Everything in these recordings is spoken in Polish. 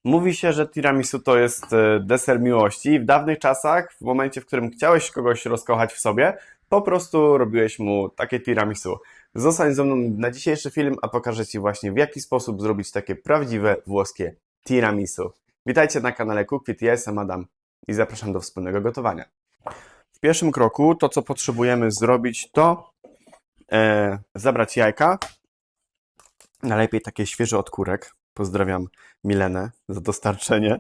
Mówi się, że tiramisu to jest deser miłości. W dawnych czasach, w momencie, w którym chciałeś kogoś rozkochać w sobie, po prostu robiłeś mu takie tiramisu. Zostań ze mną na dzisiejszy film, a pokażę Ci właśnie, w jaki sposób zrobić takie prawdziwe włoskie tiramisu. Witajcie na kanale Cookfit, ja jestem Adam i zapraszam do wspólnego gotowania. W pierwszym kroku to, co potrzebujemy zrobić, to zabrać jajka, najlepiej takie świeży odkurek. Pozdrawiam Milenę za dostarczenie.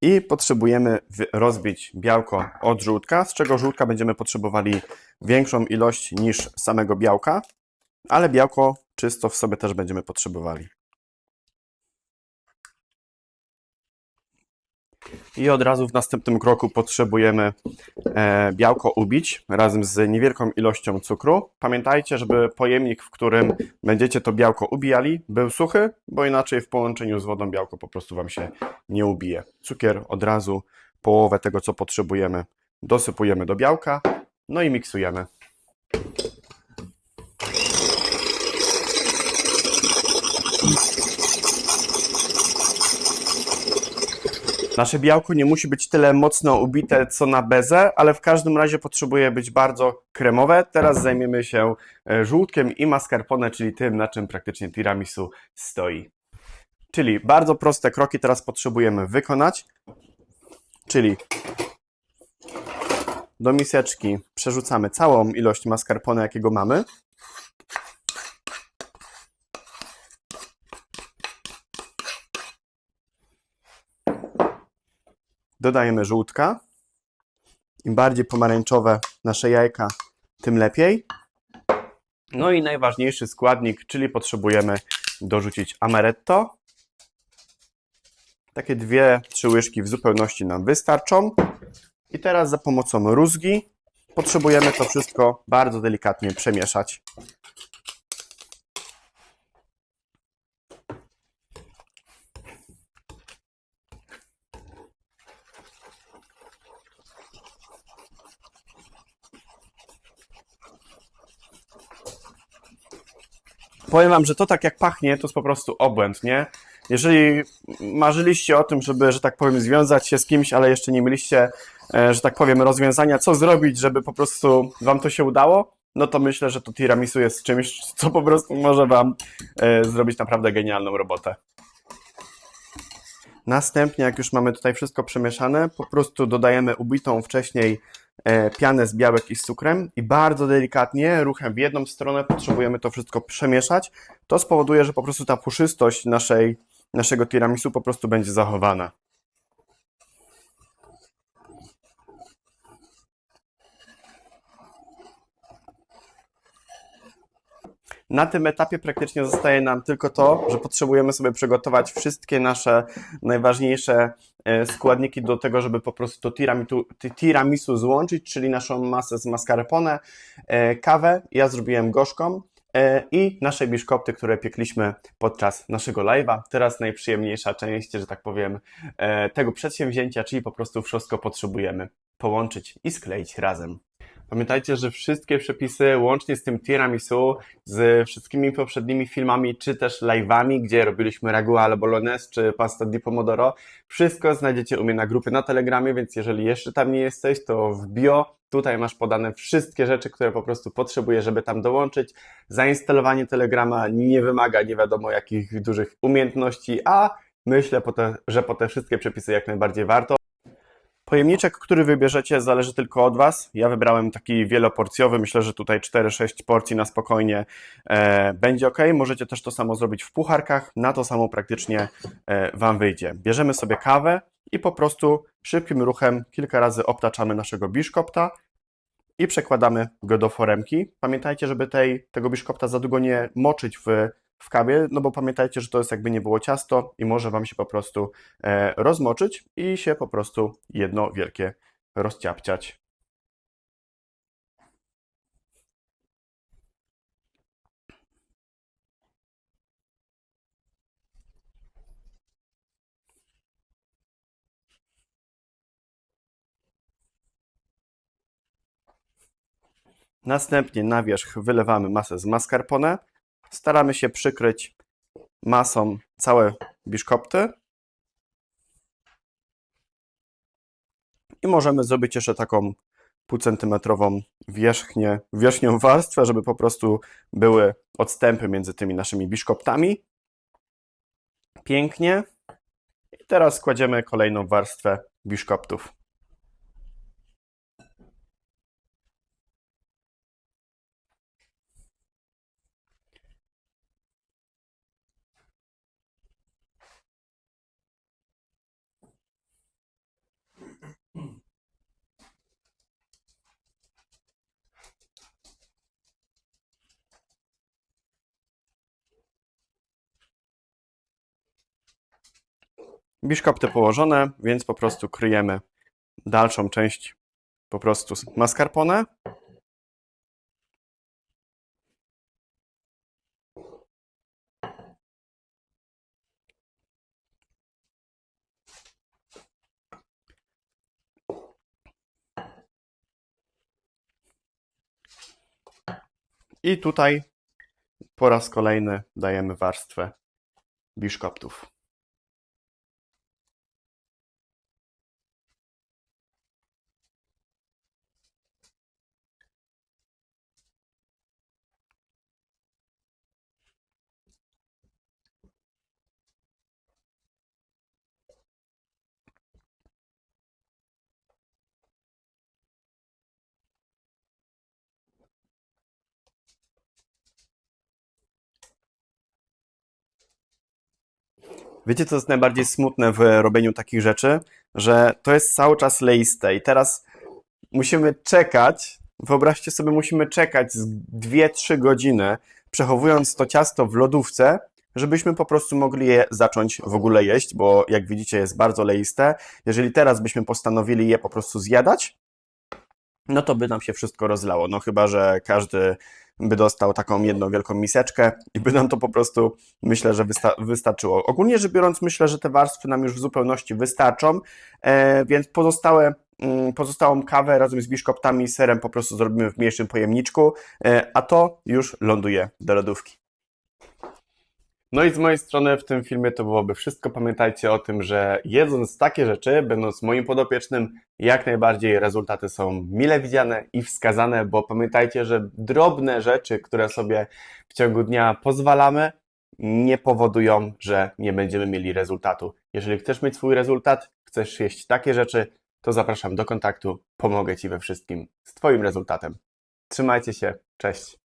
I potrzebujemy rozbić białko od żółtka, z czego żółtka będziemy potrzebowali większą ilość niż samego białka, ale białko czysto w sobie też będziemy potrzebowali. I od razu w następnym kroku potrzebujemy białko ubić razem z niewielką ilością cukru. Pamiętajcie, żeby pojemnik, w którym będziecie to białko ubijali, był suchy, bo inaczej w połączeniu z wodą białko po prostu Wam się nie ubije. Cukier od razu, połowę tego, co potrzebujemy, dosypujemy do białka, no i miksujemy. Nasze białko nie musi być tyle mocno ubite co na bezę, ale w każdym razie potrzebuje być bardzo kremowe. Teraz zajmiemy się żółtkiem i mascarpone, czyli tym, na czym praktycznie tiramisu stoi. Czyli bardzo proste kroki teraz potrzebujemy wykonać. Czyli do miseczki przerzucamy całą ilość mascarpone, jakiego mamy. Dodajemy żółtka. Im bardziej pomarańczowe nasze jajka, tym lepiej. No i najważniejszy składnik, czyli potrzebujemy dorzucić amaretto. Takie 2-3 łyżki w zupełności nam wystarczą. I teraz za pomocą rózgi potrzebujemy to wszystko bardzo delikatnie przemieszać. Powiem Wam, że to tak jak pachnie, to jest po prostu obłęd, nie? Jeżeli marzyliście o tym, żeby, że tak powiem, związać się z kimś, ale jeszcze nie mieliście, że tak powiem, rozwiązania, co zrobić, żeby po prostu Wam to się udało, no to myślę, że to tiramisu jest czymś, co po prostu może Wam zrobić naprawdę genialną robotę. Następnie, jak już mamy tutaj wszystko przemieszane, po prostu dodajemy ubitą wcześniej pianę z białek i z cukrem i bardzo delikatnie, ruchem w jedną stronę potrzebujemy to wszystko przemieszać. To spowoduje, że po prostu ta puszystość naszego tiramisu po prostu będzie zachowana. Na tym etapie praktycznie zostaje nam tylko to, że potrzebujemy sobie przygotować wszystkie nasze najważniejsze składniki do tego, żeby po prostu to tiramisu złączyć, czyli naszą masę z mascarpone, kawę, ja zrobiłem gorzką i nasze biszkopty, które piekliśmy podczas naszego live'a. Teraz najprzyjemniejsza część, że tak powiem, tego przedsięwzięcia, czyli po prostu wszystko potrzebujemy połączyć i skleić razem. Pamiętajcie, że wszystkie przepisy, łącznie z tym tiramisu, z wszystkimi poprzednimi filmami, czy też live'ami, gdzie robiliśmy ragu alla bolognese, czy pasta di pomodoro, wszystko znajdziecie u mnie na grupie na Telegramie, więc jeżeli jeszcze tam nie jesteś, to w bio, tutaj masz podane wszystkie rzeczy, które po prostu potrzebujesz, żeby tam dołączyć. Zainstalowanie Telegrama nie wymaga nie wiadomo jakich dużych umiejętności, a myślę, że po te wszystkie przepisy jak najbardziej warto. Pojemniczek, który wybierzecie, zależy tylko od Was. Ja wybrałem taki wieloporcjowy, myślę, że tutaj 4-6 porcji na spokojnie będzie ok. Możecie też to samo zrobić w pucharkach, na to samo praktycznie Wam wyjdzie. Bierzemy sobie kawę i po prostu szybkim ruchem kilka razy obtaczamy naszego biszkopta i przekładamy go do foremki. Pamiętajcie, żeby tego biszkopta za długo nie moczyć w kawie, no bo pamiętajcie, że to jest jakby nie było ciasto i może Wam się po prostu rozmoczyć i się po prostu jedno wielkie rozciapciać. Następnie na wierzch wylewamy masę z mascarpone. Staramy się przykryć masą całe biszkopty. I możemy zrobić jeszcze taką półcentymetrową wierzchnią warstwę, żeby po prostu były odstępy między tymi naszymi biszkoptami. Pięknie. I teraz kładziemy kolejną warstwę biszkoptów. Biszkopty położone, więc po prostu kryjemy dalszą część po prostu mascarpone. I tutaj po raz kolejny dajemy warstwę biszkoptów. Wiecie, co jest najbardziej smutne w robieniu takich rzeczy? Że to jest cały czas leiste i teraz musimy czekać, wyobraźcie sobie, musimy czekać z 2-3 godziny, przechowując to ciasto w lodówce, żebyśmy po prostu mogli je zacząć w ogóle jeść, bo jak widzicie jest bardzo leiste. Jeżeli teraz byśmy postanowili je po prostu zjadać, no to by nam się wszystko rozlało. No chyba że każdy by dostał taką jedną wielką miseczkę i by nam to po prostu, myślę, że wystarczyło. Ogólnie rzecz biorąc, myślę, że te warstwy nam już w zupełności wystarczą, więc pozostałą kawę razem z biszkoptami i serem po prostu zrobimy w mniejszym pojemniczku, a to już ląduje do lodówki. No i z mojej strony w tym filmie to byłoby wszystko. Pamiętajcie o tym, że jedząc takie rzeczy, będąc moim podopiecznym, jak najbardziej rezultaty są mile widziane i wskazane, bo pamiętajcie, że drobne rzeczy, które sobie w ciągu dnia pozwalamy, nie powodują, że nie będziemy mieli rezultatu. Jeżeli chcesz mieć swój rezultat, chcesz jeść takie rzeczy, to zapraszam do kontaktu, pomogę Ci we wszystkim z Twoim rezultatem. Trzymajcie się, cześć!